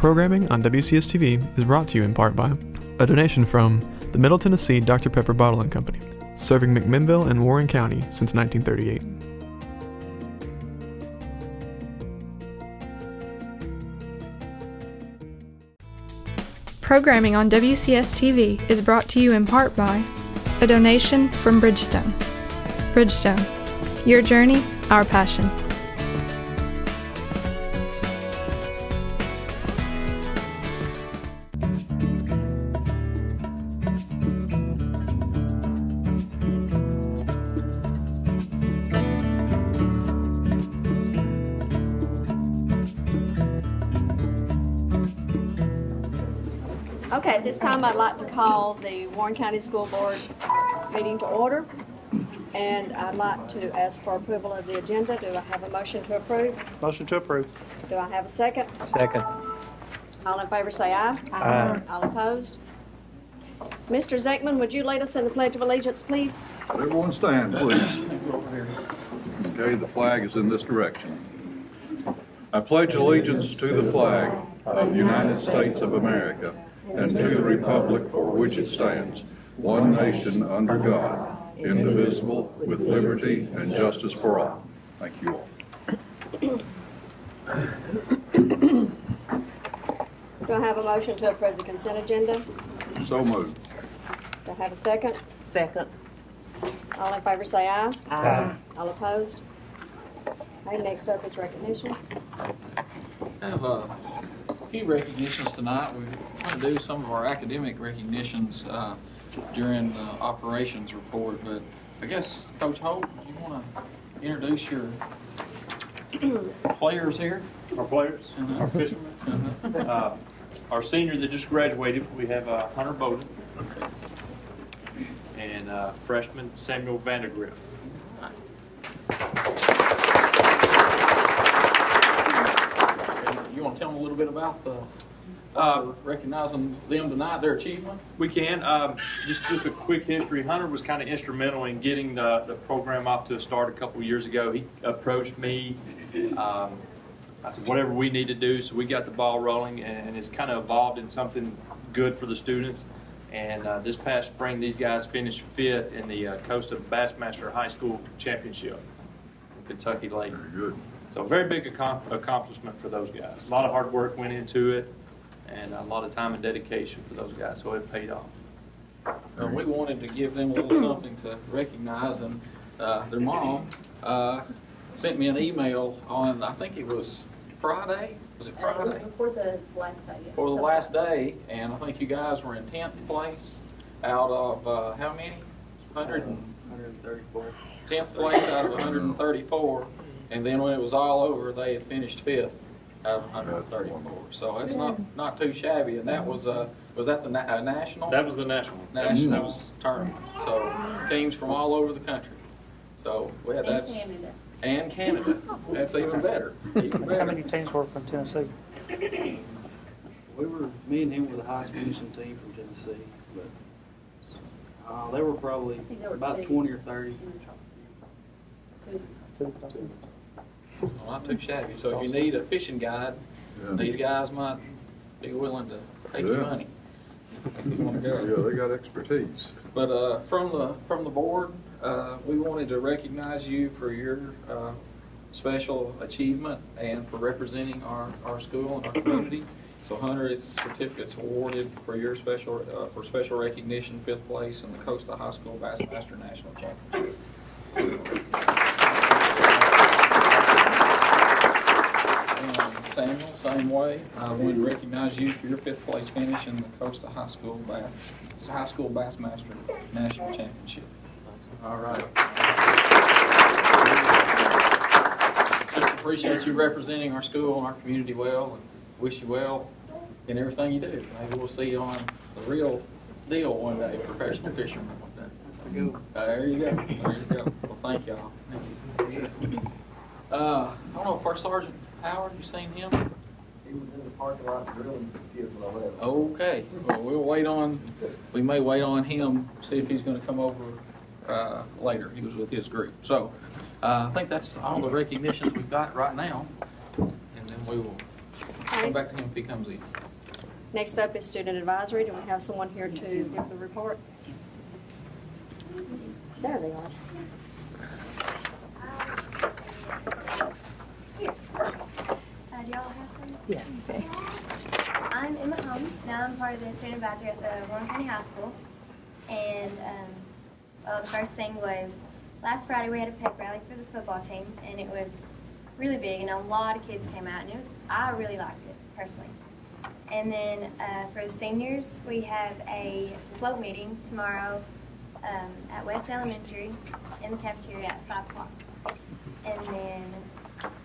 Programming on WCS-TV is brought to you in part by a donation from the Middle Tennessee Dr. Pepper Bottling Company, serving McMinnville and Warren County since 1938. Programming on WCS-TV is brought to you in part by a donation from Bridgestone. Bridgestone, your journey, our passion. Okay, at this time I'd like to call the Warren County School Board meeting to order, and I'd like to ask for approval of the agenda. Do I have a motion to approve? Motion to approve. Do I have a second? Second. All in favor say aye. Aye. All opposed? Mr. Zeckman, would you lead us in the Pledge of Allegiance, please? Everyone stand, please. Okay, the flag is in this direction. I pledge allegiance to the flag of the United States of America and to the republic for which it stands, one nation under God, indivisible, with liberty and justice for all. Thank you all. Do I have a motion to approve the consent agenda? So moved. Do I have a second? Second. All in favor say aye. Aye. All opposed? Okay, next up is recognitions. I have a few recognitions tonight. We want to do some of our academic recognitions during the operations report, but I guess, Coach Holt, do you want to introduce your players here? Our players, our fishermen. Our senior that just graduated, we have Hunter Bowden, and freshman Samuel Vandergriff. You want to tell them a little bit about recognizing them tonight, their achievement? We can. Just a quick history. Hunter was kind of instrumental in getting the program off to a start a couple of years ago. He approached me. I said, whatever we need to do, so we got the ball rolling, and it's kind of evolved in something good for the students. And this past spring, these guys finished 5th in the Costa Bassmaster High School Championship in Kentucky Lake. Very good. So a very big accomplishment for those guys. A lot of hard work went into it, and a lot of time and dedication for those guys, so it paid off. We wanted to give them a little something to recognize, and their mom sent me an email on, I think it was Friday. Was it Friday? Before the last day. For the last day, and I think you guys were in 10th place out of how many? 134. 10th place out of 134, and then when it was all over, they had finished 5th out of 134. So it's not too shabby, and that was that the national? That was the national Tournament. So teams from all over the country. So we had that. And Canada. That's even better. How many teams were from Tennessee? Me and him were the highest finishing team from Tennessee, but they were probably about 20 or 30. Well, not too shabby. So if you need a fishing guide, these guys might be willing to take your money. If you want to go. Yeah, they got expertise. But from the board, we wanted to recognize you for your special achievement and for representing our school and our community. So Hunter, it's certificates awarded for your special recognition, 5th place in the Costa High School Bassmaster National Championship. Samuel, same way. I wanted to recognize you for your 5th place finish in the Costa High School Bassmaster National Championship. All right. Just appreciate you representing our school and our community well, and wish you well in everything you do. Maybe we'll see you on the real deal one day, professional fisherman one day. That's the goal. There you go. There you go. Well, thank y'all. Thank you. I don't know, First Sergeant Howard, you seen him? He was in the parking lot drilling kids when I left. Okay. Well, we may wait on him, see if he's going to come over later. He was with his group. So I think that's all the recognitions we've got right now. And then we will come back to him if he comes in. Next up is student advisory. Do we have someone here to give the report? There they are. Do y'all have them? Yes. I'm Emma Holmes. Now I'm part of the student advisory at the Warren County High School. And well, the first thing was last Friday we had a pep rally for the football team, and it was really big, and a lot of kids came out, and I really liked it personally. And then for the seniors, we have a float meeting tomorrow at West Elementary in the cafeteria at 5 o'clock. And then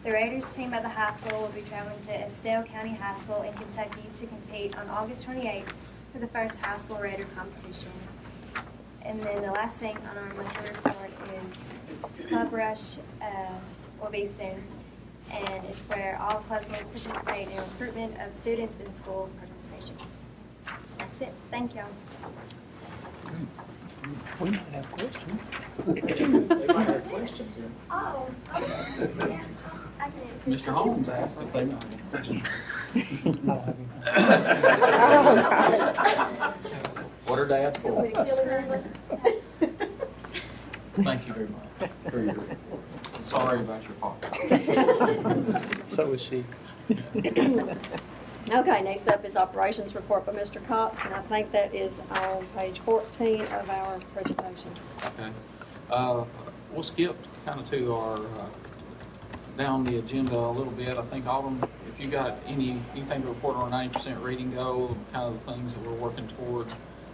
the Raiders team at the high school will be traveling to Estelle County High School in Kentucky to compete on August 28th for the first high school Raider competition. And then the last thing on our monthly report is Club Rush will be soon. And it's where all clubs will participate in recruitment of students in school participation. That's it. Thank y'all. We might have questions. They might have questions. Oh, okay. Yeah, I can answer. Mr. Holmes asked if they might have questions. What are dads for? Thank you very much for your, sorry about your father. So is she. Okay, next up is operations report by Mr. Cox, and I think that is on page 14 of our presentation. Okay. We'll skip kind of to our, down the agenda a little bit. I think, Autumn, if you got anything to report on our 90% reading goal, and kind of the things that we're working toward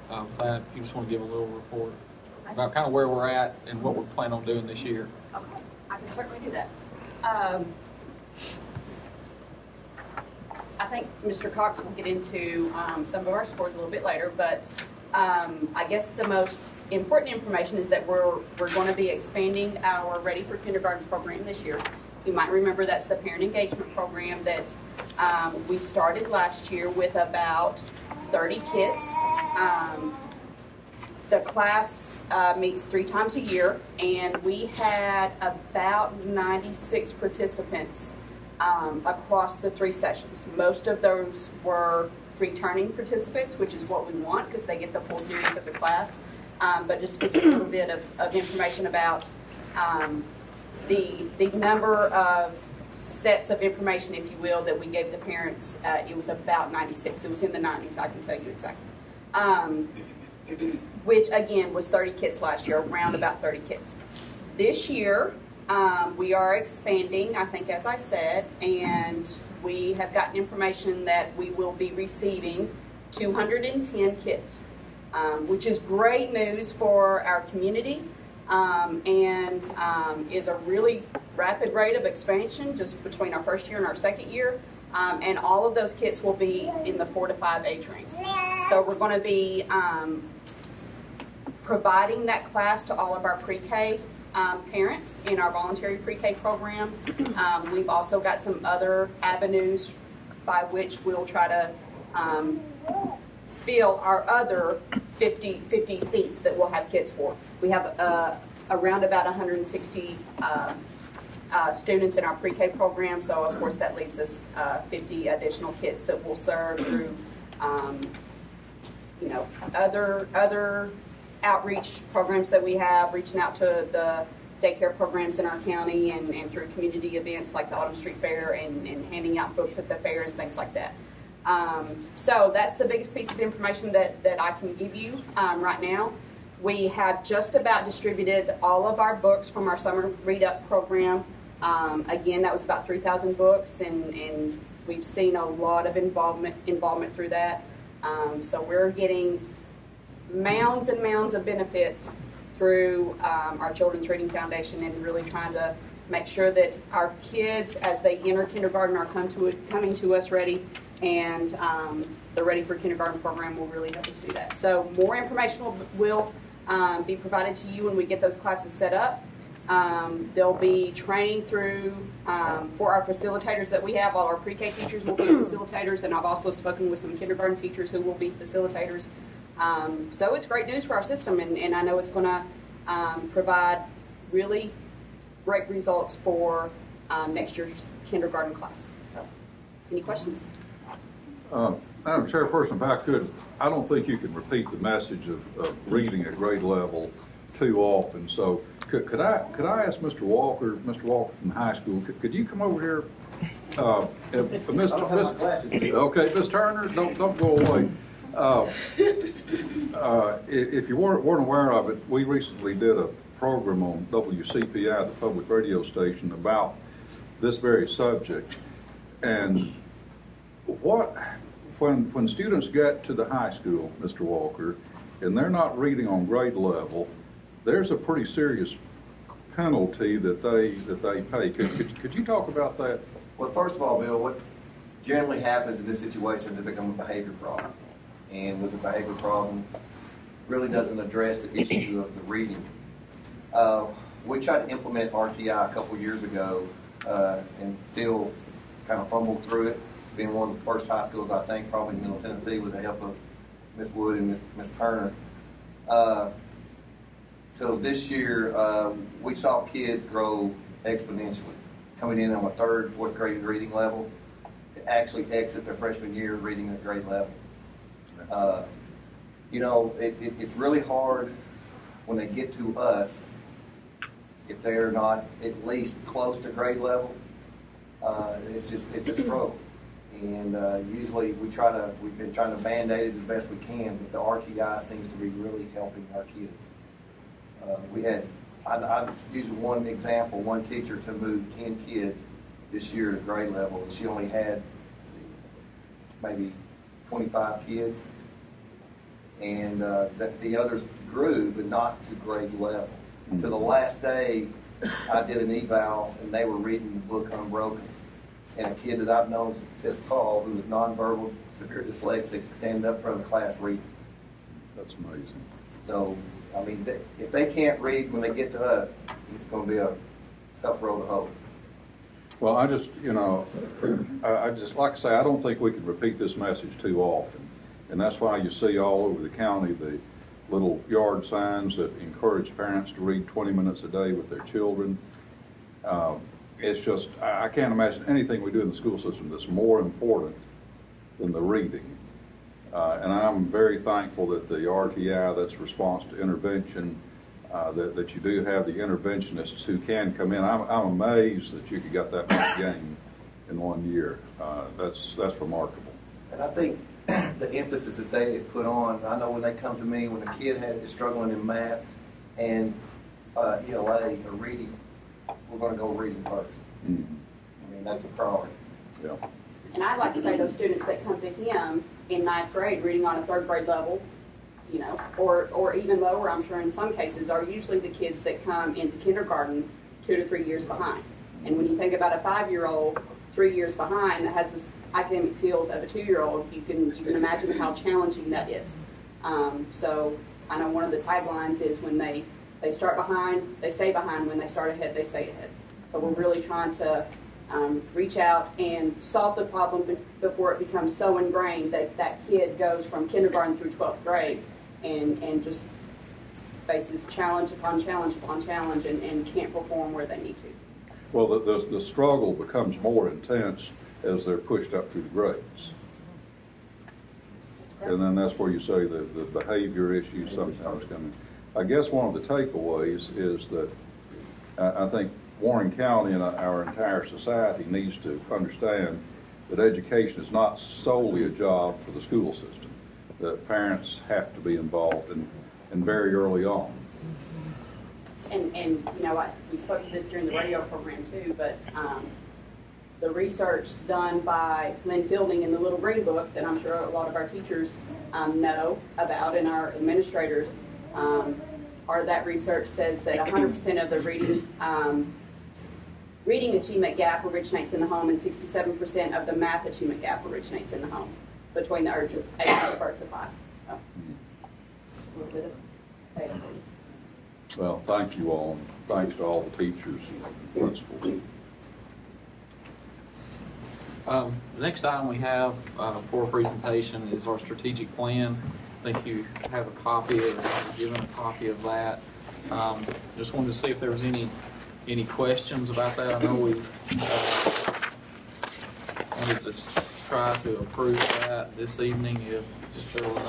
with that, if you just want to give a little report about kind of where we're at and what we plan on doing this year. Okay, I can certainly do that. I think Mr. Cox will get into some of our scores a little bit later, but I guess the most important information is that we're going to be expanding our Ready for Kindergarten program this year. You might remember that's the parent engagement program that we started last year with about 30 kids. The class meets 3 times a year, and we had about 96 participants across the 3 sessions. Most of those were returning participants, which is what we want because they get the full series of the class. But just to give you a little bit of information about the number of sets of information, if you will, that we gave to parents, it was about 96. It was in the 90s, I can tell you exactly. Which, again, was 30 kids last year, around about 30 kids. This year, we are expanding, I think, as I said, and we have gotten information that we will be receiving 210 kids, which is great news for our community and is a really rapid rate of expansion just between our first year and our second year. And all of those kids will be in the 4 to 5 age range. So we're going to be providing that class to all of our pre-K parents in our voluntary pre-K program. We've also got some other avenues by which we'll try to fill our other 50 seats that we'll have kids for. We have around about 160 students in our pre-K program, so of course that leaves us 50 additional kids that we'll serve through other outreach programs that we have, reaching out to the daycare programs in our county and through community events like the Autumn Street Fair and handing out books at the fairs and things like that. So that's the biggest piece of information that I can give you right now. We have just about distributed all of our books from our summer read-up program. Again, that was about 3,000 books, and we've seen a lot of involvement through that. So we're getting mounds and mounds of benefits through our Children's Reading Foundation and really trying to make sure that our kids, as they enter kindergarten, are coming to us ready, and the Ready for Kindergarten program will really help us do that. So more information will be provided to you when we get those classes set up. There'll be training through for our facilitators that we have. All our pre-K teachers will be facilitators, and I've also spoken with some kindergarten teachers who will be facilitators. So it's great news for our system, and I know it's going to provide really great results for next year's kindergarten class. So, any questions? Madam Chairperson, if I could, I don't think you can repeat the message of reading at grade level too often. So could I ask Mr. Walker from high school, could you come over here? Okay, Ms. Turner, don't go away. If you weren't aware of it, we recently did a program on WCPI, the public radio station, about this very subject. And when students get to the high school, Mr. Walker, and they're not reading on grade level, there's a pretty serious penalty that they pay. Could you talk about that? Well, first of all, Bill, what generally happens in this situation is it becomes a behavior problem. And with the behavior problem, really doesn't address the issue of the reading. We tried to implement RTI a couple years ago and still kind of fumbled through it. Being one of the first high schools, I think, probably in Middle Tennessee, with the help of Ms. Wood and Ms. Turner. So this year, we saw kids grow exponentially, coming in on a third, fourth grade reading level, to actually exit their freshman year reading at grade level. You know, it's really hard when they get to us if they're not at least close to grade level. It's a struggle. And usually we've been trying to band-aid it as best we can, but the RTI seems to be really helping our kids. I use one example, one teacher to move 10 kids this year to grade level, and she only had maybe 25 kids. And the others grew, but not to grade level. Mm-hmm. To the last day, I did an eval, and they were reading the book Unbroken. And a kid that I've known this tall, who was nonverbal, severe dyslexic, stand up in front of the class reading. That's amazing. So, I mean, if they can't read when they get to us, it's going to be a tough road to hoe. Well, I just like I say, I don't think we can repeat this message too often. And that's why you see all over the county the little yard signs that encourage parents to read 20 minutes a day with their children. It's just, I can't imagine anything we do in the school system that's more important than the reading. And I'm very thankful that the RTI, that's response to intervention, that you do have the interventionists who can come in. I'm amazed that you could get that much gain in 1 year. That's remarkable. And I think the emphasis that they put on, I know when they come to me, when a kid is struggling in math and ELA or reading, we're going to go reading first. Mm-hmm. I mean, that's a priority. Yeah. And I'd like to say those students that come to him in 9th grade reading on a 3rd grade level, you know, or even lower, I'm sure in some cases, are usually the kids that come into kindergarten 2 to 3 years behind. And when you think about a 5-year-old 3 years behind that has the academic skills of a 2-year-old, you can imagine how challenging that is. So I know one of the taglines is when they start behind, they stay behind. When they start ahead, they stay ahead. So we're really trying to reach out and solve the problem before it becomes so ingrained that that kid goes from kindergarten through 12th grade and just faces challenge upon challenge upon challenge and can't perform where they need to. Well, the struggle becomes more intense as they're pushed up through the grades. And then that's where you say the behavior issues sometimes come in. I guess one of the takeaways is that I think Warren County and our entire society needs to understand that education is not solely a job for the school system, that parents have to be involved and very early on. And you know, we spoke to this during the radio program too, but the research done by Lynn Fielding in the Little Green Book that I'm sure a lot of our teachers know about and our administrators, part of that research says that 100% of the reading achievement gap originates in the home and 67% of the math achievement gap originates in the home between the ages of birth to 5. So, a little bit of data for you. Well, thank you all. Thanks to all the teachers and principals. The next item we have for a presentation is our strategic plan. I think you have a copy of, given a copy of that. Just wanted to see if there was any questions about that. I know we wanted to try to approve that this evening if there were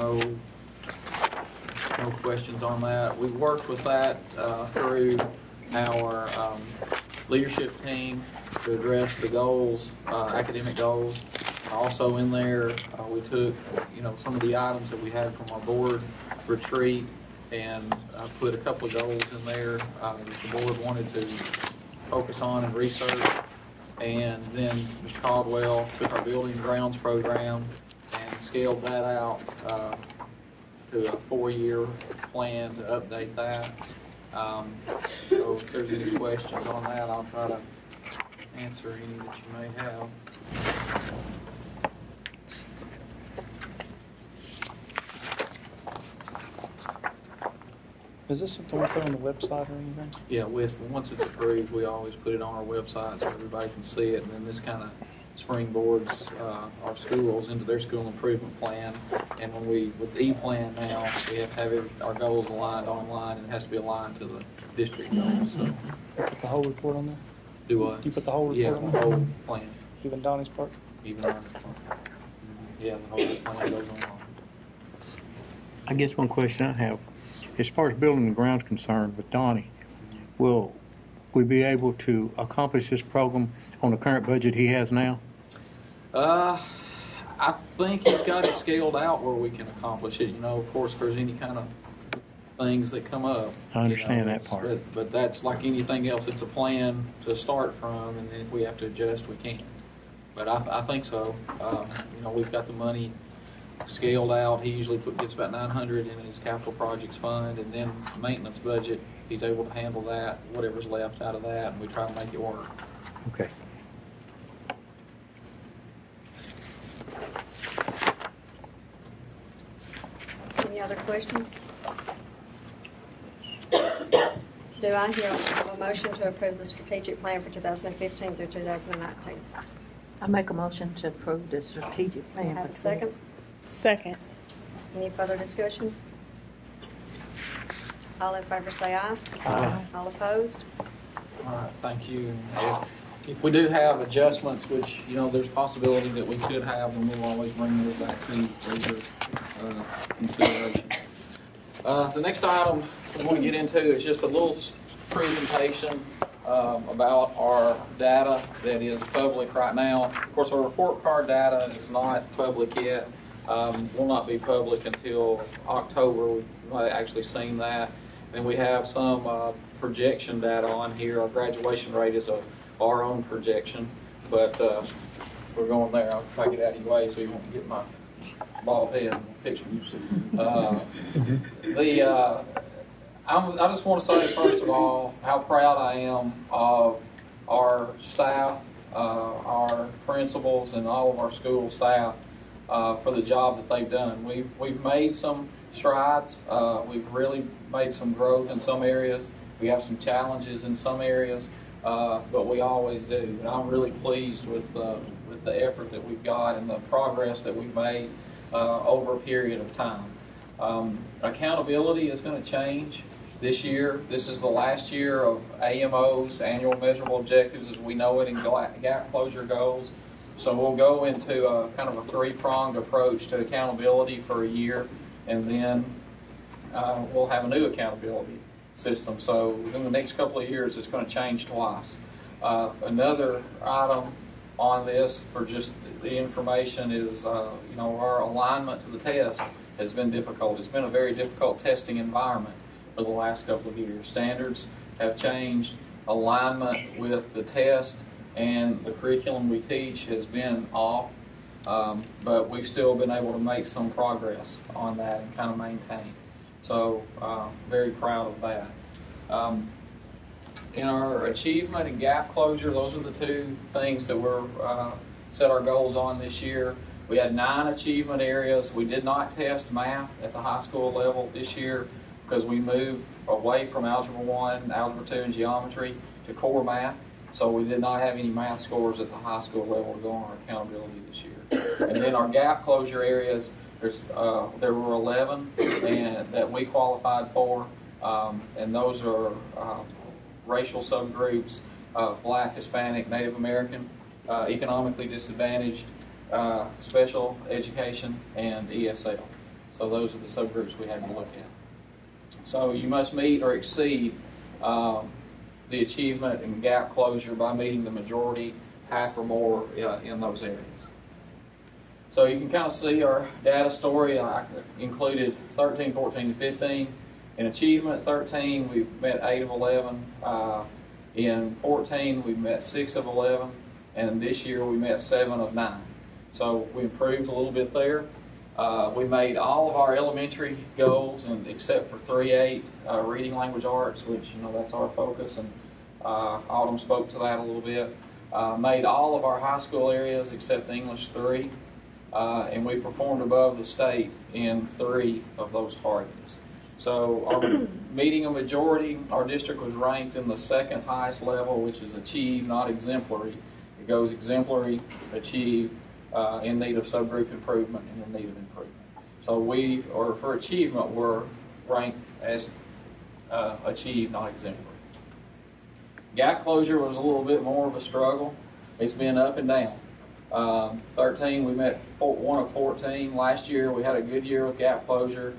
no questions on that. We worked with that through our leadership team to address the goals, academic goals. Also in there, we took some of the items that we had from our board retreat and put a couple of goals in there that the board wanted to focus on and research. And then Ms. Caldwell took our building and grounds program and scaled that out to a 4-year plan to update that. So if there's any questions on that, I'll try to answer any that you may have. Is this something we put on the website or anything? Yeah, once it's approved, we always put it on our website so everybody can see it, and then this kind of springboards our schools into their school improvement plan. And with the E-plan now, we have to have our goals aligned online, and it has to be aligned to the district goals. So. You put the whole report on there? Do what? You put the whole report on there? there? Yeah, the whole plan. Even Donnie's part? Even Donnie's part. Yeah, the whole plan goes on. I guess one question I have, as far as building the grounds concerned with Donnie, will we be able to accomplish this program on the current budget he has now? I think he's got it scaled out where we can accomplish it. Of course, if there's any kind of things that come up. I understand that part. But that's like anything else. It's a plan to start from, and then if we have to adjust, we can. But I think so. We've got the money scaled out. He usually gets about $900 in his capital projects fund, and then maintenance budget, he's able to handle that, whatever's left out of that, and we try to make it work. Okay. Any other questions? Do I hear a motion to approve the strategic plan for 2015 through 2019? I make a motion to approve the strategic plan. Have a second? Second. Any further discussion? All in favor say aye. Aye. All opposed? All right, thank you. If we do have adjustments, which, there's a possibility that we could have, then we'll always bring those back to you for your consideration. The next item we want to get into is just a little presentation about our data that is public right now. Of course, our report card data is not public yet. Will not be public until October. We've not actually seen that. And we have some projection data on here. Our graduation rate is our own projection, but we're going there. I'll try to get out of your way so you won't get my bald head in the picture. I just want to say, first of all, how proud I am of our staff, our principals, and all of our school staff for the job that they've done. We've made some strides. We've really made some growth in some areas. We have some challenges in some areas, but we always do. And I'm really pleased with the effort that we've got and the progress that we've made over a period of time. Accountability is going to change this year. This is the last year of AMO's, annual measurable objectives as we know it, and gap closure goals. So we'll go into a kind of a three-pronged approach to accountability for a year, and then we'll have a new accountability system. So within the next couple of years, it's going to change twice. Another item on this for just the information is, our alignment to the test has been difficult. It's been a very difficult testing environment for the last couple of years. Standards have changed. Alignment with the test and the curriculum we teach has been off, but we've still been able to make some progress on that and kind of maintain. So very proud of that. In our achievement and gap closure, those are the two things that we're set our goals on this year. We had 9 achievement areas. We did not test math at the high school level this year because we moved away from Algebra 1, Algebra 2, and Geometry to core math. So we did not have any math scores at the high school level to go on our accountability this year. And then our gap closure areas, there were 11 that we qualified for, and those are racial subgroups, Black, Hispanic, Native American, economically disadvantaged, special education, and ESL. So those are the subgroups we had to look at. So you must meet or exceed the achievement and gap closure by meeting the majority, half or more in those areas. So you can kind of see our data story. I included 13, 14, and 15. In achievement, 13, we met 8 of 11. In 14, we met 6 of 11. And this year, we met 7 of 9. So we improved a little bit there. We made all of our elementary goals, and except for 3-8, reading language arts, which, you know, that's our focus, and Autumn spoke to that a little bit. Made all of our high school areas except English 3, and we performed above the state in 3 of those targets. So our meeting a majority, our district was ranked in the second highest level, which is achieve, not exemplary. It goes exemplary, achieve, in need of subgroup improvement, and in need of improvement. So we, or for achievement, were ranked as achieve, not exemplary. Gap closure was a little bit more of a struggle. It's been up and down. 13, we met 1 of 14. Last year, we had a good year with gap closure.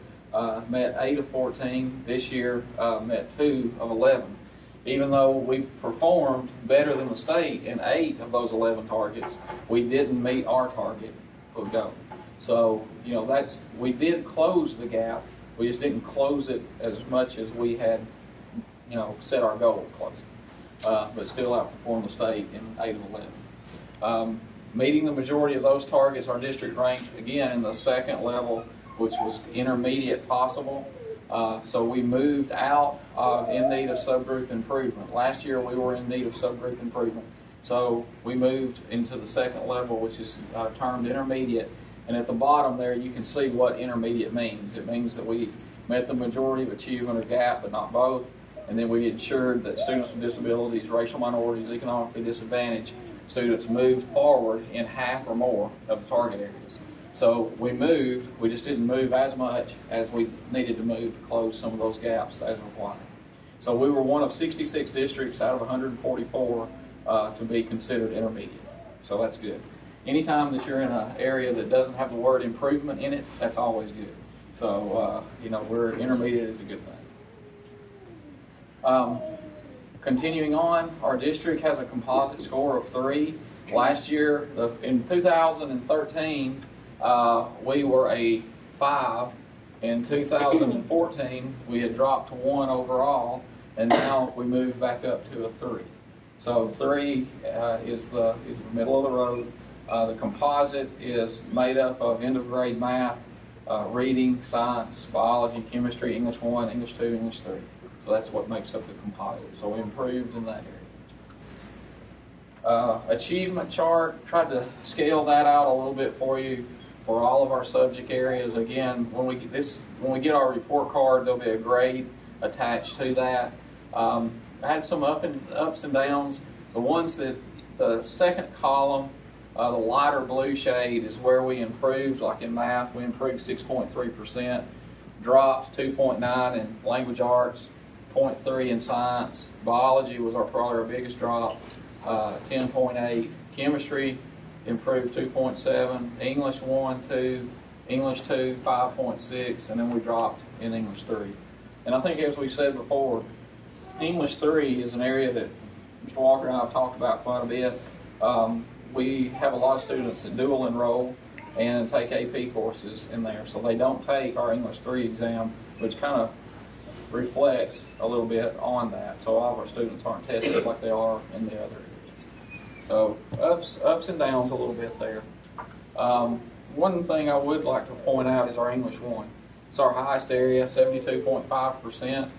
Met 8 of 14. This year, met 2 of 11. Even though we performed better than the state in 8 of those 11 targets, we didn't meet our target of goal. So, you know, we did close the gap. We just didn't close it as much as we had, you know, set our goal of closing. But still outperformed the state in 8 of 11. Meeting the majority of those targets, our district ranked again in the second level, which was intermediate possible. So we moved out in need of subgroup improvement. Last year we were in need of subgroup improvement. So we moved into the second level, which is termed intermediate. And at the bottom there you can see what intermediate means. It means that we met the majority of achievement or gap, but not both. And then we ensured that students with disabilities, racial minorities, economically disadvantaged students moved forward in half or more of the target areas. So we moved, we just didn't move as much as we needed to move to close some of those gaps as required. So we were one of 66 districts out of 144 to be considered intermediate. So that's good. Anytime that you're in an area that doesn't have the word improvement in it, that's always good. So, you know, we're intermediate is a good thing. Continuing on, our district has a composite score of 3. Last year, in 2013, we were a 5. In 2014, we had dropped to 1 overall, and now we moved back up to a 3. So 3 is the middle of the road. The composite is made up of end of grade math, reading, science, biology, chemistry, English 1, English 2, English 3. So that's what makes up the composite. So we improved in that area. Achievement chart, tried to scale that out a little bit for you for all of our subject areas. Again, when we get our report card, there'll be a grade attached to that. I had some ups and downs. The ones that the second column, the lighter blue shade, is where we improved. Like in math, we improved 6.3%, dropped 2.9 in language arts, 0.3 in science. Biology was probably our biggest drop, 10.8. Chemistry improved 2.7. English 1, 2. English 2, 5.6. And then we dropped in English 3. And I think, as we said before, English 3 is an area that Mr. Walker and I have talked about quite a bit. We have a lot of students that dual enroll and take AP courses in there. So they don't take our English 3 exam, which kind of reflects a little bit on that. So all of our students aren't tested like they are in the other areas. So ups and downs a little bit there. One thing I would like to point out is our English 1. It's our highest area, 72.5%.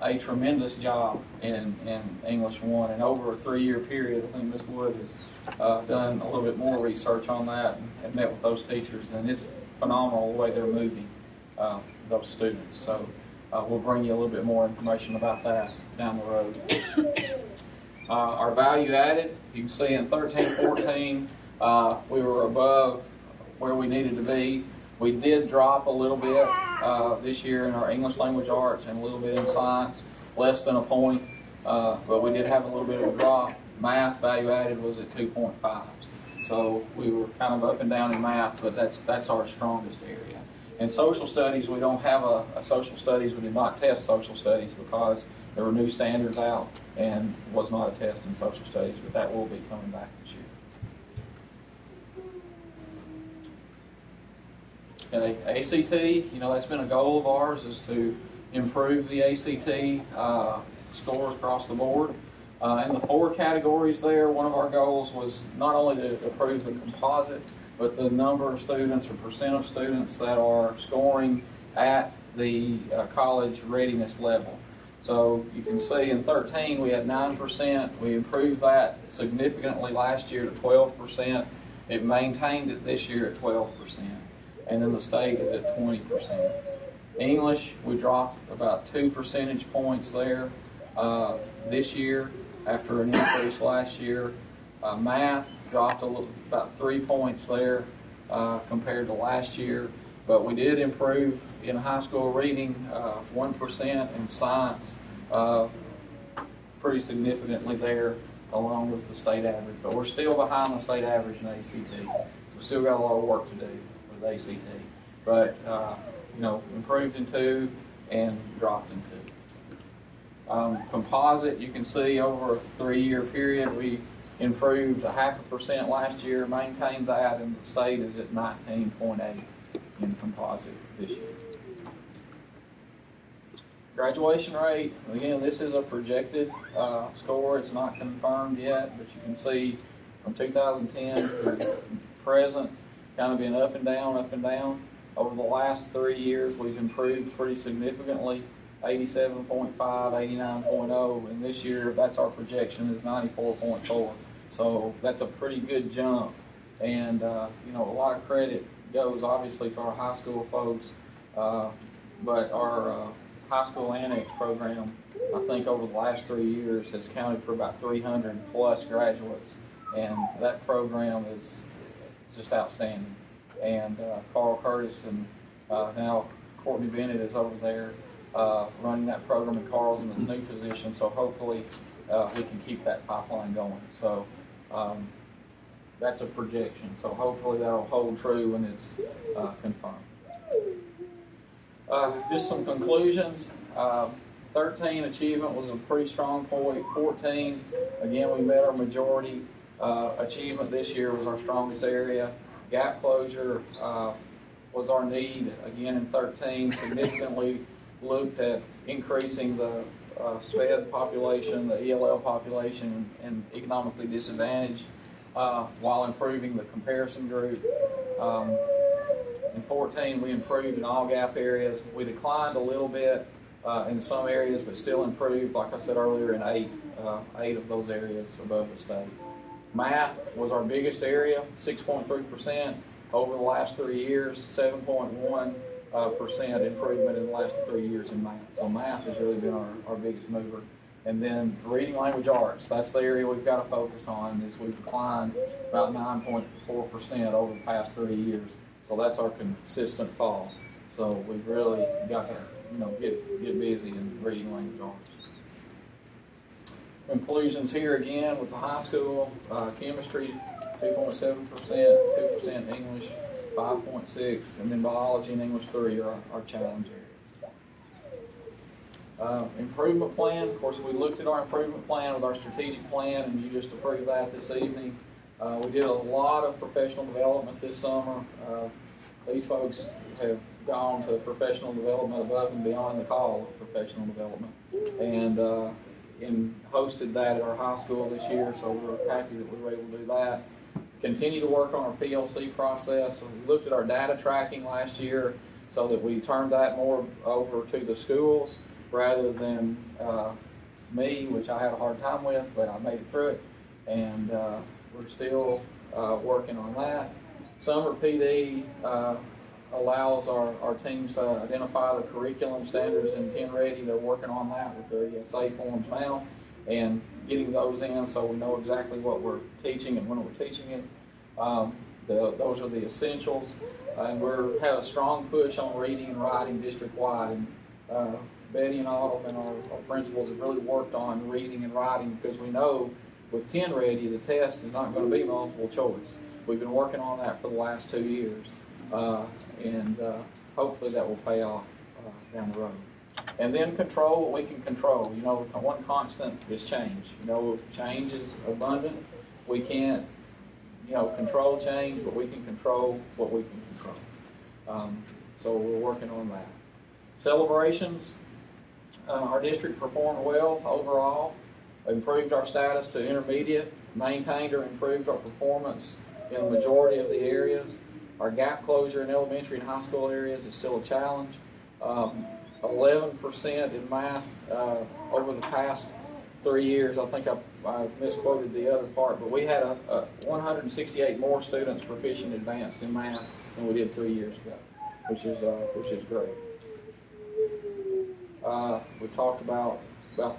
A tremendous job in English 1. And over a 3-year period, I think Ms. Wood has done a little bit more research on that and met with those teachers. And it's phenomenal the way they're moving those students. So we'll bring you a little bit more information about that down the road. Our value added, you can see in 13-14, we were above where we needed to be. We did drop a little bit this year in our English language arts and a little bit in science, less than a point, but we did have a little bit of a drop. Math value added was at 2.5. So we were kind of up and down in math, but that's our strongest area. In social studies, we don't have a social studies. We did not test social studies because there were new standards out and was not a test in social studies, but that will be coming back this year. Okay, ACT, that's been a goal of ours, is to improve the ACT scores across the board. In the 4 categories there, one of our goals was not only to improve the composite, but the number of students or percent of students that are scoring at the college readiness level. So you can see in 13 we had 9%. We improved that significantly last year to 12%. It maintained it this year at 12%. And then the state is at 20%. English, we dropped about 2 percentage points there this year after an increase last year. Math dropped about 3 points there compared to last year, but we did improve in high school reading 1%, and science pretty significantly there along with the state average. But we're still behind the state average in ACT, so we still got a lot of work to do with ACT. But improved in 2 and dropped in 2. Composite, you can see over a 3-year period we improved 0.5% last year, maintained that, and the state is at 19.8 in composite this year. Graduation rate, again, this is a projected score. It's not confirmed yet, but you can see from 2010 to present, kind of been up and down, up and down. Over the last 3 years, we've improved pretty significantly, 87.5, 89.0, and this year, that's our projection, is 94.4. So that's a pretty good jump, and a lot of credit goes obviously to our high school folks, but our high school annex program, I think over the last 3 years has counted for about 300 plus graduates, and that program is just outstanding. And Carl Curtis and now Courtney Bennett is over there running that program, and Carl's in this new position, so hopefully we can keep that pipeline going. So that's a projection, so hopefully that'll hold true when it's confirmed. Just some conclusions. 13, achievement was a pretty strong point. 14, again, we met our majority. Achievement this year was our strongest area. Gap closure was our need, again, in 13. Significantly looked at increasing the SPED population, the ELL population, and economically disadvantaged while improving the comparison group. In 14, we improved in all gap areas. We declined a little bit in some areas, but still improved, like I said earlier, in 8 of those areas above the state. Math was our biggest area, 6.3% over the last 3 years, 7.1% improvement in the last 3 years in math. So math has really been our biggest mover. And then reading language arts, that's the area we've got to focus on, is we've declined about 9.4% over the past 3 years. So that's our consistent fall. So we've really got to get busy in reading language arts. Conclusions here again with the high school. Chemistry, 2.7%, 2% English, 5.6%, and then biology and English 3 are our challenge areas. Improvement plan, of course, we looked at our improvement plan with our strategic plan, and you just approved that this evening. We did a lot of professional development this summer. These folks have gone to professional development above and beyond the call of professional development, and hosted that at our high school this year, so we're happy that we were able to do that. Continue to work on our PLC process. So we looked at our data tracking last year so that we turned that more over to the schools rather than me, which I had a hard time with, but I made it through it, and we're still working on that. Summer PD allows our teams to identify the curriculum standards in 10 Ready. They're working on that with the ESA forms now and getting those in so we know exactly what we're teaching and when we're teaching it. Those are the essentials. And we have a strong push on reading and writing district-wide. And Betty and Autumn and our principals have really worked on reading and writing because we know with 10 Ready, the test is not going to be multiple choice. we've been working on that for the last 2 years, and hopefully that will pay off down the road. And then control what we can control. You know, one constant is change. You know, change is abundant. We can't, you know, control change, but we can control what we can control. So we're working on that. Celebrations. Our district performed well overall. Improved our status to intermediate. Maintained or improved our performance in the majority of the areas. Our gap closure in elementary and high school areas is still a challenge. 11% in math over the past 3 years. I think I misquoted the other part, but we had 168 more students proficient advanced in math than we did 3 years ago, which is great. We talked about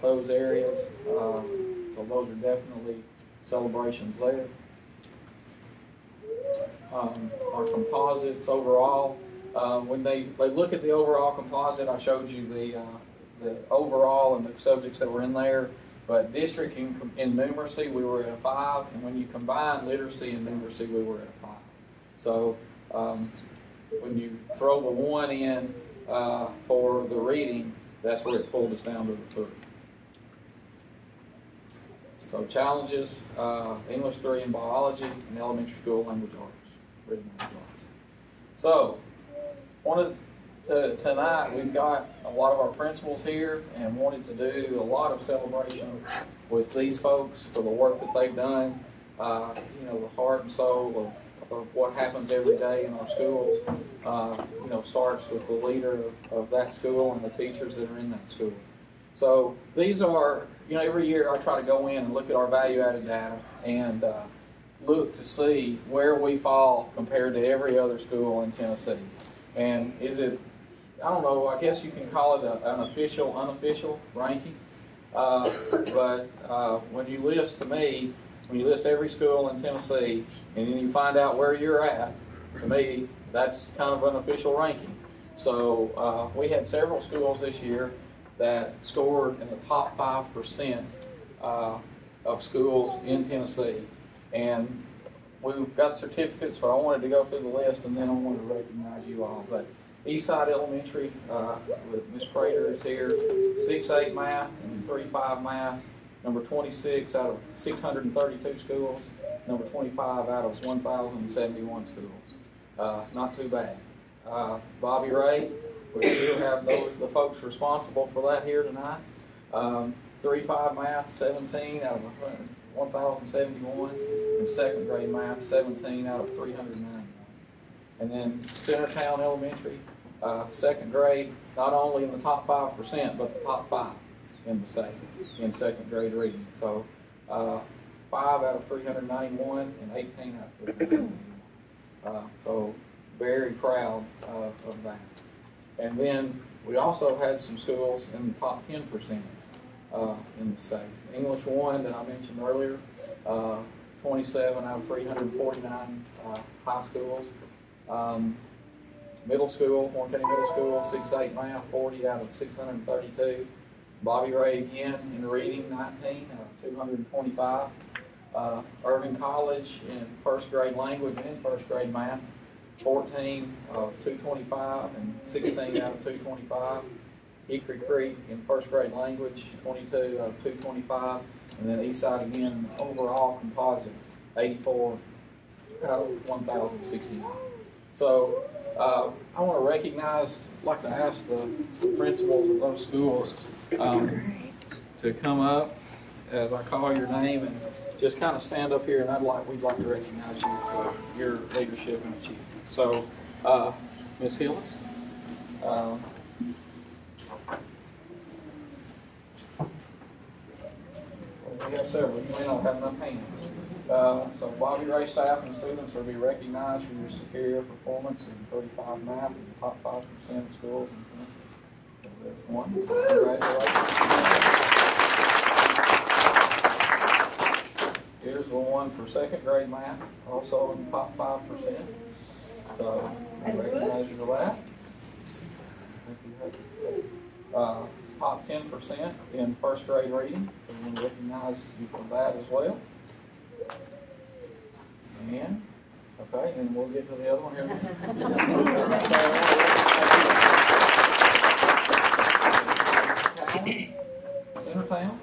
those areas, so those are definitely celebrations there. Our composites overall, when they look at the overall composite, I showed you the overall and the subjects that were in there, but district in numeracy we were at a 5, and when you combine literacy and numeracy we were at a 5. So when you throw the 1 in for the reading, that's where it pulled us down to the 3. So challenges, English 3 and biology, and elementary school language arts, written language arts. So tonight we've got a lot of our principals here and wanted to do a lot of celebration with these folks for the work that they've done, you know, the heart and soul of what happens every day in our schools, you know, starts with the leader of that school and the teachers that are in that school. So these are, you know, every year I try to go in and look at our value-added data and look to see where we fall compared to every other school in Tennessee. And is it, I don't know, I guess you can call it an official, unofficial ranking. But when you list, to me, when you list every school in Tennessee and then you find out where you're at, to me, that's kind of an official ranking. So we had several schools this year that scored in the top 5% of schools in Tennessee. And we've got certificates, but I wanted to go through the list and then I wanted to recognize you all. But Eastside Elementary, with Ms. Prater is here, 6-8 math and 3-5 math, number 26 out of 632 schools, number 25 out of 1,071 schools. Not too bad. Bobby Ray, we still have the folks responsible for that here tonight. 3-5 math, 17 out of 1,071, and second grade math, 17 out of 391. And then Centertown Elementary, second grade, not only in the top 5%, but the top 5 in the state in second grade reading. So 5 out of 391 and 18 out of 391. So very proud of that. And then we also had some schools in the top 10% in the state. English 1 that I mentioned earlier, 27 out of 349 high schools. Middle school, Warren County Middle School, 6-8 math, 40 out of 632. Bobby Ray again in reading, 19 out of 225. Irving College in first grade language and first grade math, 14 of 225 and 16 out of 225. Hickory Creek in first grade language, 22 out of 225. And then Eastside again, overall composite, 84 out of 1,069. So I want to recognize, I'd like to ask the principals of those schools to come up as I call your name and just kind of stand up here, and we'd like to recognize you for your leadership and achievement. So, Ms. Hillis. We have several. You may not have enough hands. So Bobby Ray staff and students will be recognized for your superior performance in 35 math in the top 5% of schools in Tennessee. So there's one. Congratulations. Here's the one for second grade math, also in the top 5%. So I recognize you for that. Top 10% in first grade reading. So we want to recognize you for that as well. And Okay, and we'll get to the other one here. Centertown,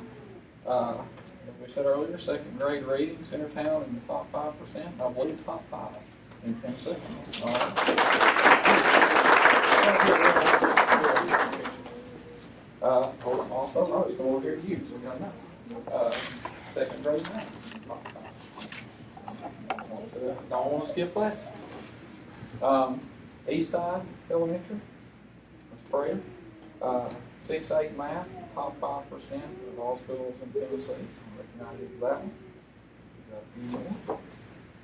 as we said earlier, second grade reading, Centertown in the top 5%, I believe top 5 in Tennessee. All right. Also, let's go over here to you, so we got know. Second grade math. Don't want to skip that. Eastside Elementary, Ms. Prayer. 6-8 math, top 5% of all schools in Tennessee. Recognize you for that one. We got a few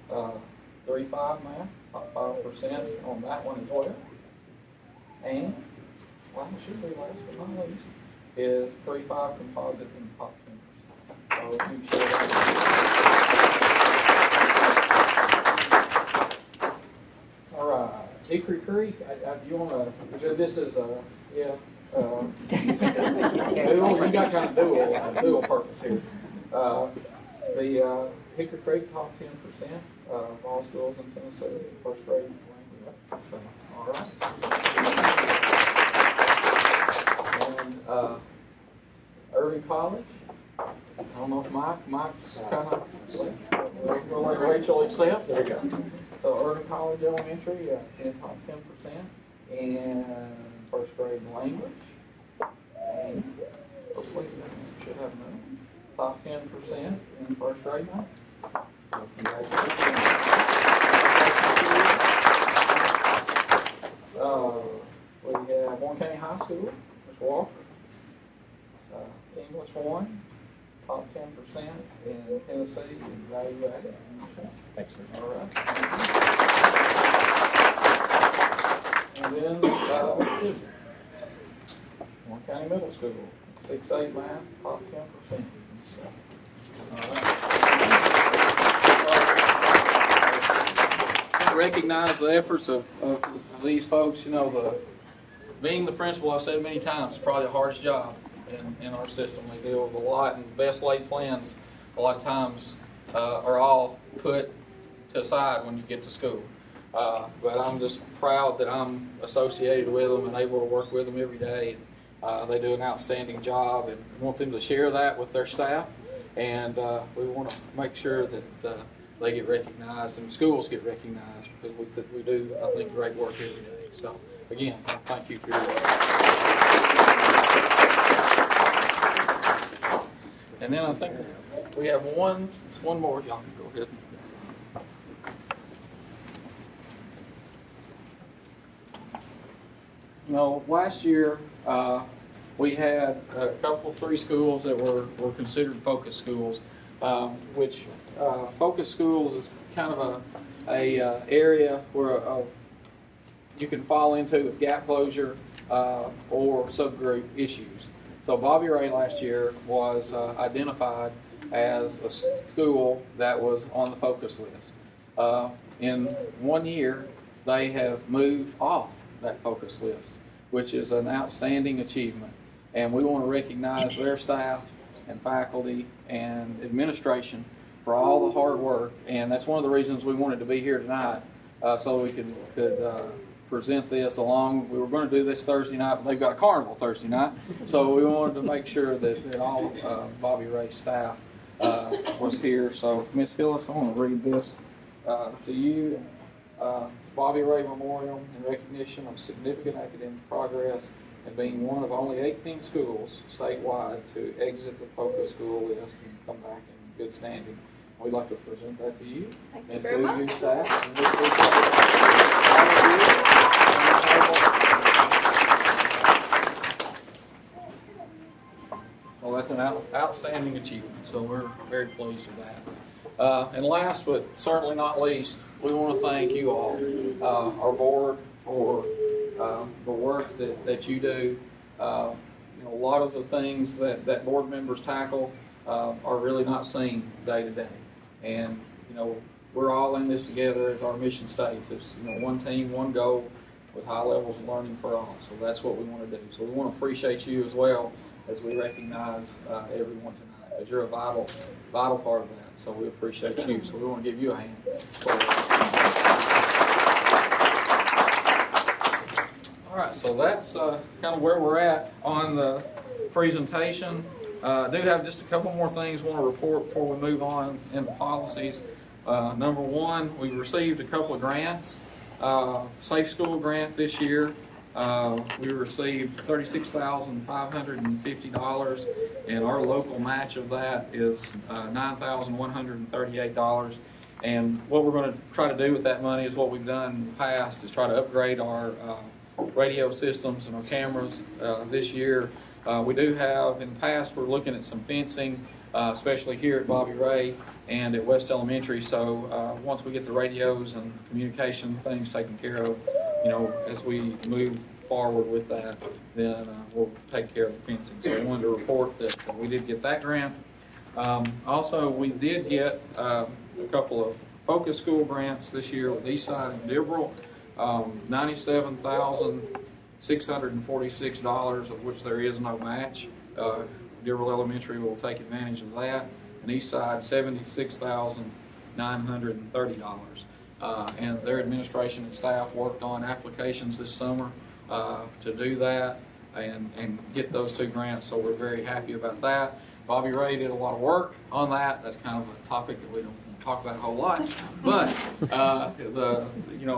more. 3-5 math, top 5% on that one as well. And, well, it should be last but not least, is 3-5 composite in the top 10%. So you should all right, Hickory Creek. You want to? This is yeah. You got kind of dual purpose here. The Hickory Creek top 10% of all schools in Tennessee, first grade language. So, all right. And Irving College. I don't know if Mike's kind of we'll let Rachel accept. There you go. So Irving College Elementary, top 10%, and first grade language. And hopefully should have another top 10% in first grade language. So congratulations. We have Warren County High School, Ms. Walker. English 1, top 10% in Tennessee in value added. Thanks, sir. All right. And then Warren County Middle School, 6-8 math, top 10%. All right. I recognize the efforts of these folks. You know, being the principal, I've said many times, is probably the hardest job in our system. They deal with a lot, and best laid plans a lot of times are all put to aside when you get to school. But I'm just proud that I'm associated with them and able to work with them every day. They do an outstanding job, and we want them to share that with their staff. And we want to make sure that they get recognized and schools get recognized, because we do, I think, great work every day. So again, thank you for your work. And then I think we have one more. Y'all can go ahead. You know, last year we had a couple, 3 schools that were considered focus schools, which focus schools is kind of a area where you can fall into with gap closure or subgroup issues. So Bobby Ray last year was identified as a school that was on the focus list. In 1 year, they have moved off that focus list, which is an outstanding achievement. And we want to recognize their staff and faculty and administration for all the hard work. And that's one of the reasons we wanted to be here tonight, so we could present this along. We were going to do this Thursday night, but they've got a carnival Thursday night. So we wanted to make sure that all Bobby Ray staff was here. So Ms. Phyllis, I want to read this to you. Bobby Ray Memorial in recognition of significant academic progress and being one of only 18 schools statewide to exit the focus school list and come back in good standing. We'd like to present that to you. Thank you very much. And to your staff. Well, that's an outstanding achievement, so we're very pleased with that. And last but certainly not least, we want to thank you all, our board, for the work that you do. You know, a lot of the things that board members tackle are really not seen day to day. And, you know, we're all in this together, as our mission states. It's, you know, one team, one goal, with high levels of learning for all. So that's what we want to do. So we want to appreciate you as well as we recognize everyone tonight, because you're a vital part of that. So we appreciate you. So we want to give you a hand. All right, so that's kind of where we're at on the presentation. I do have just a couple more things I want to report before we move on into policies. Number one, we received a couple of grants. Safe School grant this year. We received $36,550, and our local match of that is $9,138. And what we're going to try to do with that money is what we've done in the past, is try to upgrade our radio systems and our cameras this year. We do have, in the past, we're looking at some fencing, especially here at Bobby Ray and at West Elementary. So once we get the radios and communication things taken care of, you know, as we move forward with that, then we'll take care of the fencing. So I wanted to report that we did get that grant. Also, we did get a couple of focus school grants this year with Eastside and Dibble. $97,646, of which there is no match. Dibble Elementary will take advantage of that, and Eastside $76,930. And their administration and staff worked on applications this summer to do that and get those two grants, so we're very happy about that. Bobby Ray did a lot of work on that. That's kind of a topic that we don't talk about a whole lot, but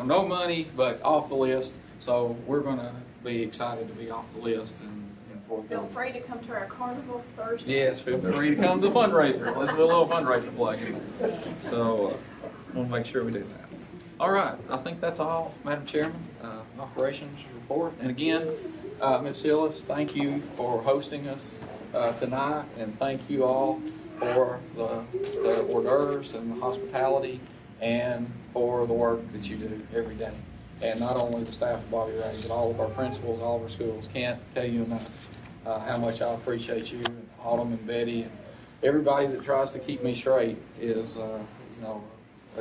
no money, but off the list. So we're going to be excited to be off the list and feel free to come to our carnival Thursday. Yes, feel free to come to the fundraiser. Let's do a little fundraiser plug. So I want to make sure we do that. All right, I think that's all, Madam Chairman. Operations report, and again, Ms. Hillis, thank you for hosting us tonight, and thank you all for the hors d'oeuvres and the hospitality, and for the work that you do every day. And not only the staff of Bobby Ray, but all of our principals, all of our schools. Can't tell you enough how much I appreciate you, and Autumn and Betty, and everybody that tries to keep me straight is, a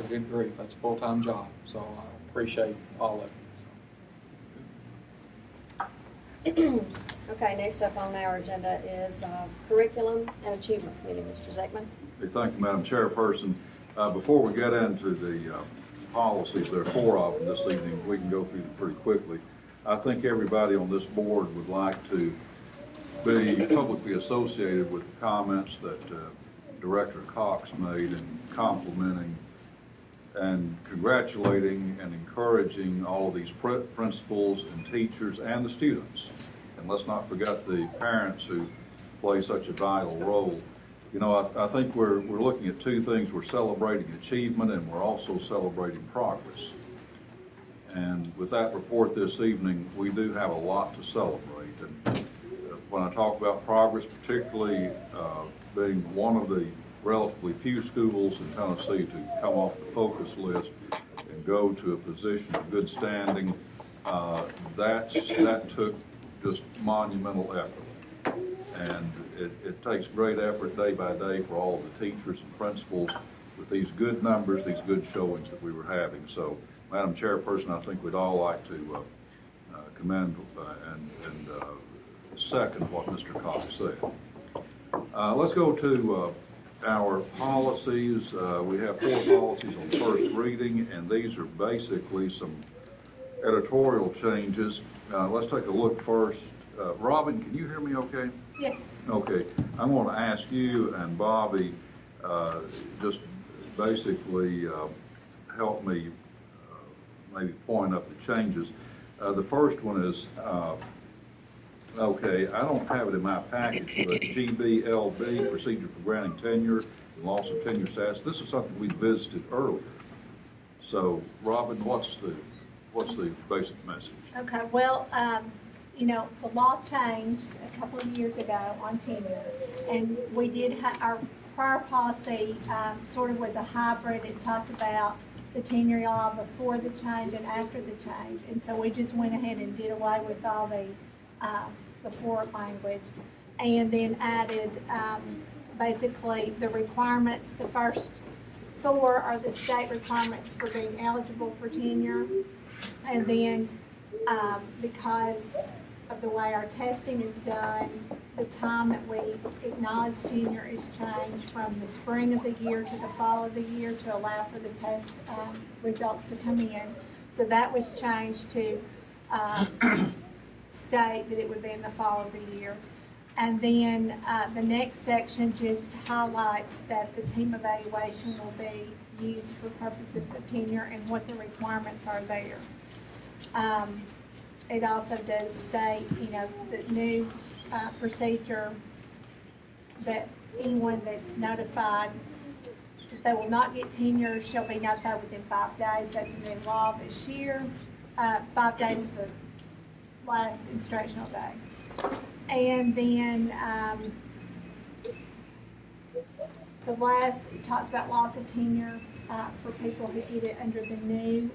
good group. That's a full-time job. So I appreciate all of it. Okay, next up on our agenda is Curriculum and Achievement Committee. Mr. Zeckman. Hey, thank you, Madam Chairperson. Before we get into the policies, there are 4 of them this evening. We can go through them pretty quickly. I think everybody on this board would like to be publicly associated with the comments that Director Cox made in complimenting and congratulating and encouraging all of these principals and teachers and the students. And let's not forget the parents who play such a vital role. You know, I think we're looking at 2 things. We're celebrating achievement, and we're also celebrating progress. And with that report this evening, we do have a lot to celebrate. And when I talk about progress, particularly being one of the relatively few schools in Tennessee to come off the focus list and go to a position of good standing, that took just monumental effort. And it takes great effort day by day for all the teachers and principals with these good numbers, these good showings that we were having. So, Madam Chairperson, I think we'd all like to commend and second what Mr. Cox said. Let's go to our policies. We have 4 policies on first reading, and these are basically some editorial changes. Let's take a look first. Robin, can you hear me okay? Yes. Okay. I'm going to ask you and Bobby just basically help me maybe point up the changes. The first one is, okay, I don't have it in my package, but GBLB, procedure for granting tenure and loss of tenure status. This is something we visited earlier. So, Robin, what's the basic message? Okay, well, the law changed a couple of years ago on tenure, and we did our prior policy sort of was a hybrid. It talked about the tenure law before the change and after the change, and so we just went ahead and did away with all the before language, and then added basically the requirements. The first 4 are the state requirements for being eligible for tenure, and then because of the way our testing is done, the time that we acknowledge tenure is changed from the spring of the year to the fall of the year to allow for the test results to come in. So that was changed to state that it would be in the fall of the year. And then the next section just highlights that the team evaluation will be used for purposes of tenure and what the requirements are there. It also does state, the new procedure that anyone that's notified that they will not get tenure shall be notified within 5 days. That's a new law this year. 5 days of the last instructional day. And then the last, it talks about loss of tenure for people who get it under the new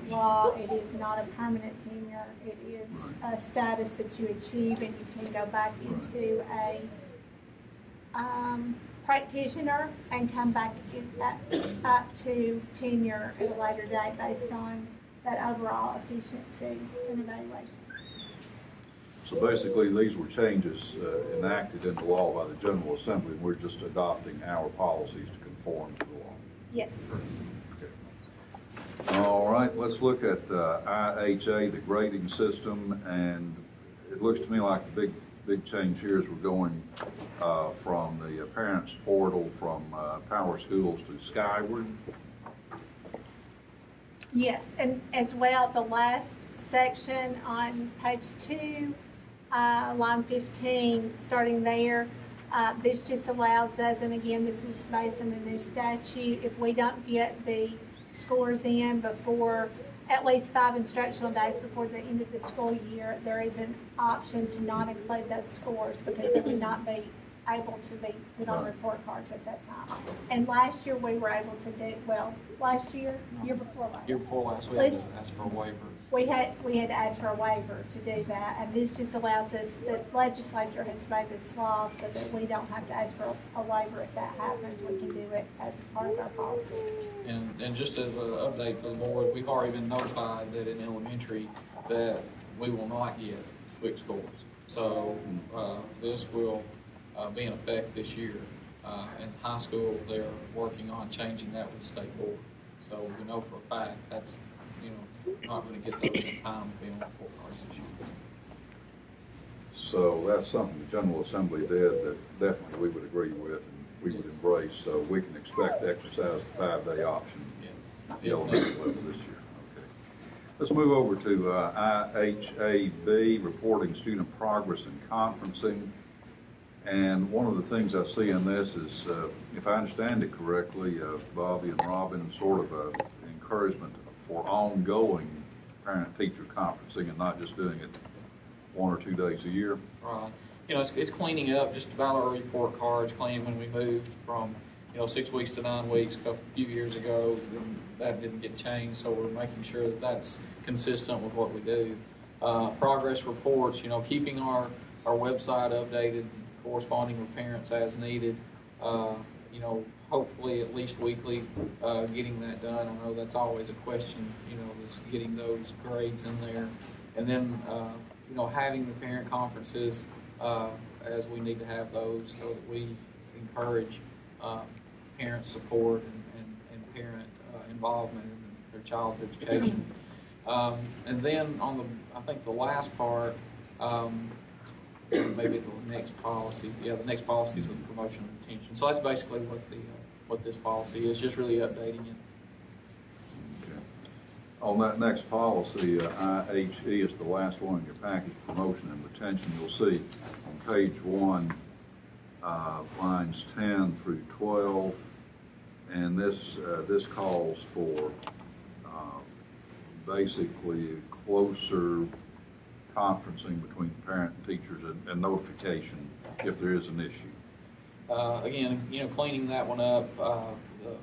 law. It is not a permanent tenure. It is a status that you achieve, and you can go back into a practitioner and come back up to tenure at a later date based on that overall efficiency and evaluation. So basically, these were changes enacted into law by the General Assembly, and we're just adopting our policies to conform to the law. Yes. Okay. All right, let's look at IHA, the grading system, and it looks to me like the big change here is we're going from the parents portal from Power Schools to Skyward. Yes, and as well, the last section on page 2, line 15, starting there, this just allows us, and again, this is based on the new statute, if we don't get the scores in before at least 5 instructional days before the end of the school year, there is an option to not include those scores because they would not be able to be put on report cards at that time. And last year we were able to do, last year, year before last. Year before last, we had to ask for a waiver. We had to ask for a waiver to do that, and this just allows us, the legislature has made this law so that we don't have to ask for a waiver if that happens. We can do it as a part of our policy. And just as an update for the board, we've already been notified that in elementary that we will not get quick scores. So this will be in effect this year. In high school, they're working on changing that with the state board. So we know for a fact that's, not going to get those in time to be on report cards this year. So that's something the General Assembly did that definitely we would agree with and we would embrace. So we can expect to exercise the 5-day option at the elementary level this year. Okay. Let's move over to IHAB, reporting student progress and conferencing. And one of the things I see in this is, if I understand it correctly, Bobby and Robin, sort of an encouragement for ongoing parent-teacher conferencing and not just doing it 1 or 2 days a year. Right. It's cleaning up just about our report cards, cleaning when we moved from, 6 weeks to 9 weeks a few years ago. That didn't get changed, so we're making sure that that's consistent with what we do. Progress reports, keeping our website updated, corresponding with parents as needed. Hopefully at least weekly, getting that done. I know that's always a question, is getting those grades in there. And then, having the parent conferences as we need to have those so that we encourage parent support and parent involvement in their child's education. And then I think the last part, maybe the next policy. Yeah, the next policy is with promotion and retention. So that's basically what this policy is, just really updating it. Okay. On that next policy, IHE is the last one in your package, promotion and retention. You'll see on page 1, lines 10 through 12, and this calls for basically closer conferencing between parent and teachers and notification if there is an issue. Again, cleaning that one up. The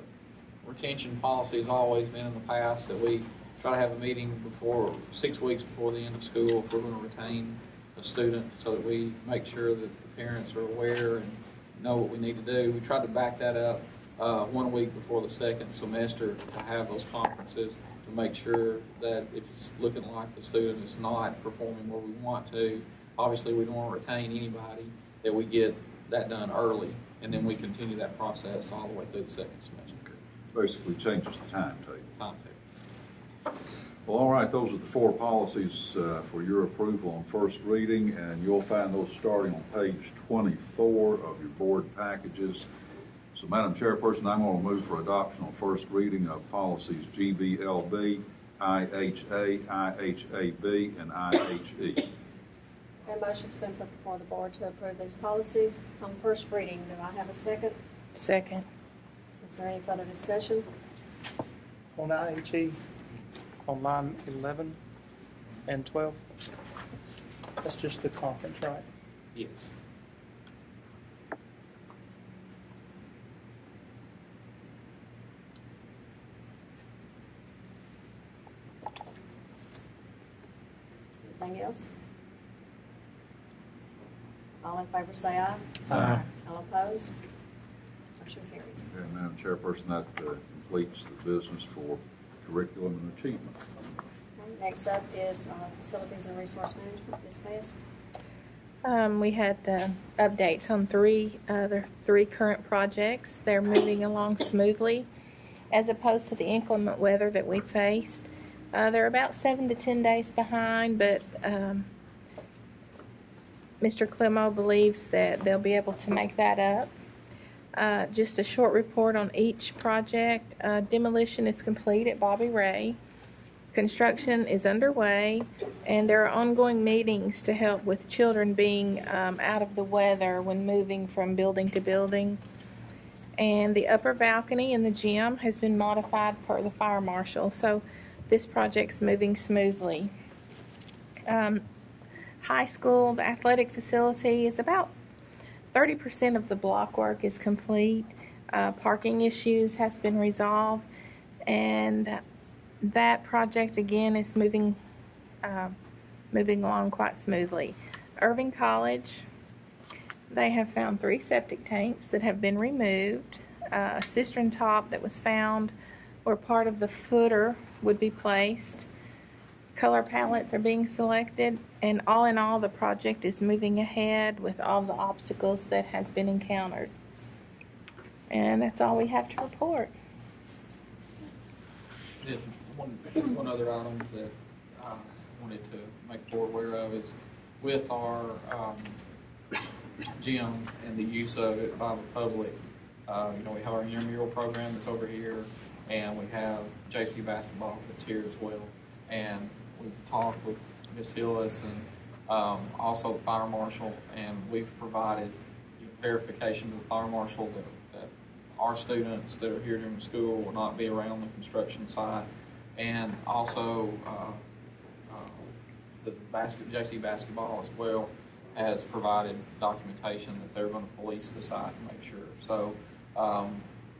retention policy has always been in the past that we try to have a meeting 6 weeks before the end of school if we're going to retain a student so that we make sure that the parents are aware and know what we need to do. We tried to back that up 1 week before the second semester to have those conferences to make sure that if it's looking like the student is not performing where we want to, obviously we don't want to retain anybody, that we get that done early, and then we continue that process all the way through the second semester. Basically changes the timetable. Well, all right, those are the 4 policies for your approval on first reading, and you'll find those starting on page 24 of your board packages. So, Madam Chairperson, I'm going to move for adoption on first reading of policies GBLB, IHA, IHAB, and IHE. A motion's been put before the board to approve these policies on first reading. Do I have a second? Second. Is there any further discussion? On IHEs, on line 11 and 12, that's just the conference, right? Yes. Anything else? All in favor say aye. Aye. All opposed? Motion carries. And Madam Chairperson, that completes the business for curriculum and achievement. Okay, next up is facilities and resource management. Ms. Bass? We had updates on the 3 current projects. They're moving along smoothly as opposed to the inclement weather that we faced. They're about 7 to 10 days behind, but Mr. Clemo believes that they'll be able to make that up. Just a short report on each project. Demolition is complete at Bobby Ray. Construction is underway, and there are ongoing meetings to help with children being out of the weather when moving from building to building. And the upper balcony in the gym has been modified per the fire marshal, so this project's moving smoothly. High school, the athletic facility is about 30% of the block work is complete. Parking issues has been resolved, and that project again is moving along quite smoothly. Irving College, they have found 3 septic tanks that have been removed. A cistern top that was found where part of the footer would be placed. Color palettes are being selected, and all in all, the project is moving ahead with all the obstacles that has been encountered. And that's all we have to report. One other item that I wanted to make the board aware of is with our gym and the use of it by the public. We have our intramural program that's over here, and we have JC basketball that's here as well. And we've talked with Ms. Hillis and also the fire marshal, and we've provided verification to the fire marshal that our students that are here during the school will not be around the construction site. And also the JC basketball as well has provided documentation that they're going to police the site and make sure. So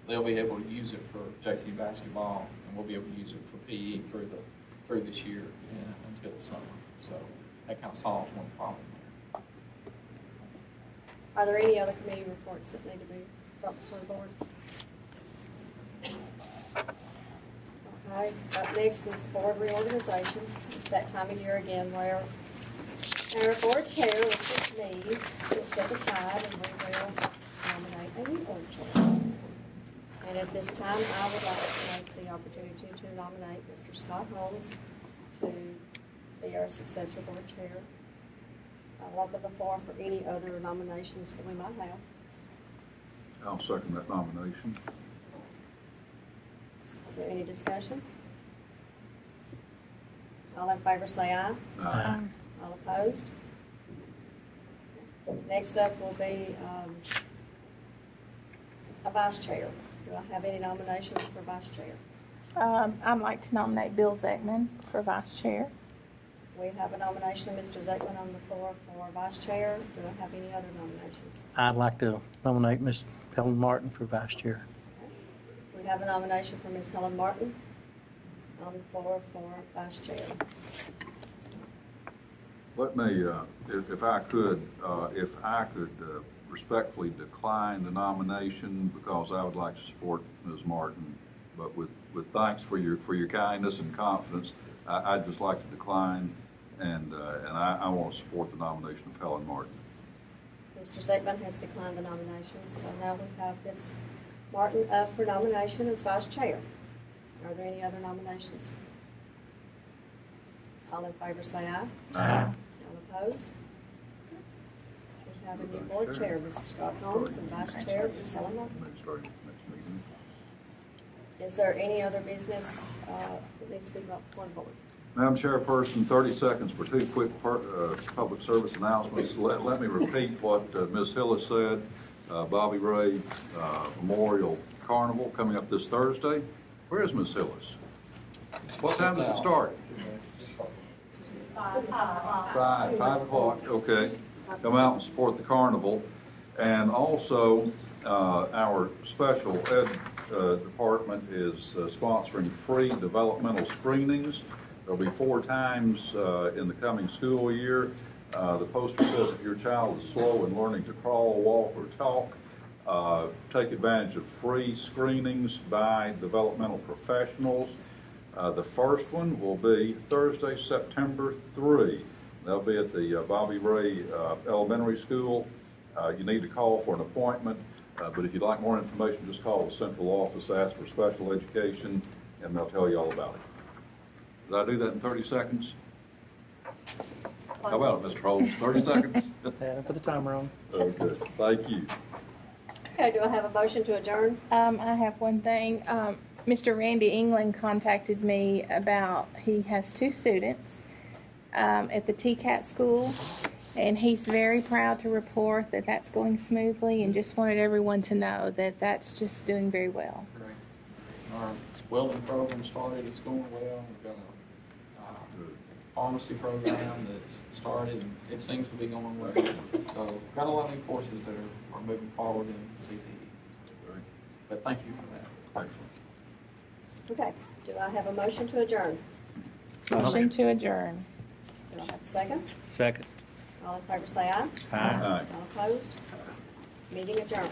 they'll be able to use it for JC basketball, and we'll be able to use it for PE through this year until the summer. So that kind of solves one problem there. Are there any other committee reports that need to be brought before the board? Okay, up next is board reorganization. It's that time of year again where our board chair, which is me, will step aside and we will nominate a new board chair. And at this time, I would like to take the opportunity to nominate Mr. Scott Holmes to be our successor board chair. I'll open the floor for any other nominations that we might have. I'll second that nomination. Is there any discussion? All in favor say aye. Aye. All opposed? Next up will be a vice chair. Do I have any nominations for vice chair? I'd like to nominate Bill Zeckman for vice chair. We have a nomination of Mr. Zeckman on the floor for vice chair. Do I have any other nominations? I'd like to nominate Ms. Helen Martin for vice chair. We have a nomination for Ms. Helen Martin on the floor for vice chair. Let me, if I could respectfully decline the nomination because I would like to support Ms. Martin, but with thanks for your kindness and confidence, I'd just like to decline, and I want to support the nomination of Helen Martin. Mr. Zeckman has declined the nomination, so now we have Ms. Martin up for nomination as vice chair. Are there any other nominations? All in favor say aye. Aye. All opposed? We have a new board chair, Mr. Scott Holmes, and vice chair, Ms. Helen Martin. Is there any other business that needs to be brought before the board? Madam Chairperson, 30 seconds for two quick public service announcements. Let me repeat what Ms. Hillis said. Bobby Ray Memorial Carnival coming up this Thursday. Where is Ms. Hillis? What time does it start? 5 o'clock, okay. Come out and support the carnival. And also, our special ed department is sponsoring free developmental screenings. There'll be 4 times in the coming school year. The poster says if your child is slow in learning to crawl, walk, or talk, take advantage of free screenings by developmental professionals. The first one will be Thursday, September 3. They'll be at the Bobby Ray Elementary School. You need to call for an appointment, but if you'd like more information, just call the central office, ask for special education, and they'll tell you all about it. Did I do that in 30 seconds? How about it, Mr. Holmes? 30 seconds? Yeah, put the timer on. Okay, thank you. Okay, do I have a motion to adjourn? I have one thing. Mr. Randy England contacted me about, he has 2 students at the TCAT school, and he's very proud to report that that's going smoothly, and just wanted everyone to know that that's just doing very well. Great. Our welding program started, it's going well. We've got a pharmacy program that's started, and it seems to be going well. So, got a lot of new courses that are moving forward in CTE. But thank you for that. Excellent. Okay, do I have a motion to adjourn? Motion to adjourn. Do I have a second? Second. All in favor say aye. Aye. All opposed? Meeting adjourned.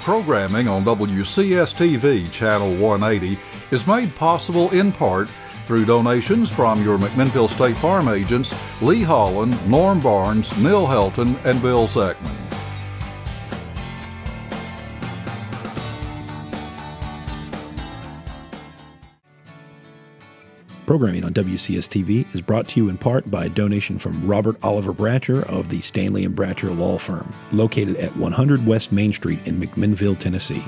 Programming on WCS-TV Channel 180 is made possible in part through donations from your McMinnville State Farm agents Lee Holland, Norm Barnes, Neil Helton, and Bill Zeckman. Programming on WCS-TV is brought to you in part by a donation from Robert Oliver Bratcher of the Stanley & Bratcher Law Firm, located at 100 West Main Street in McMinnville, Tennessee.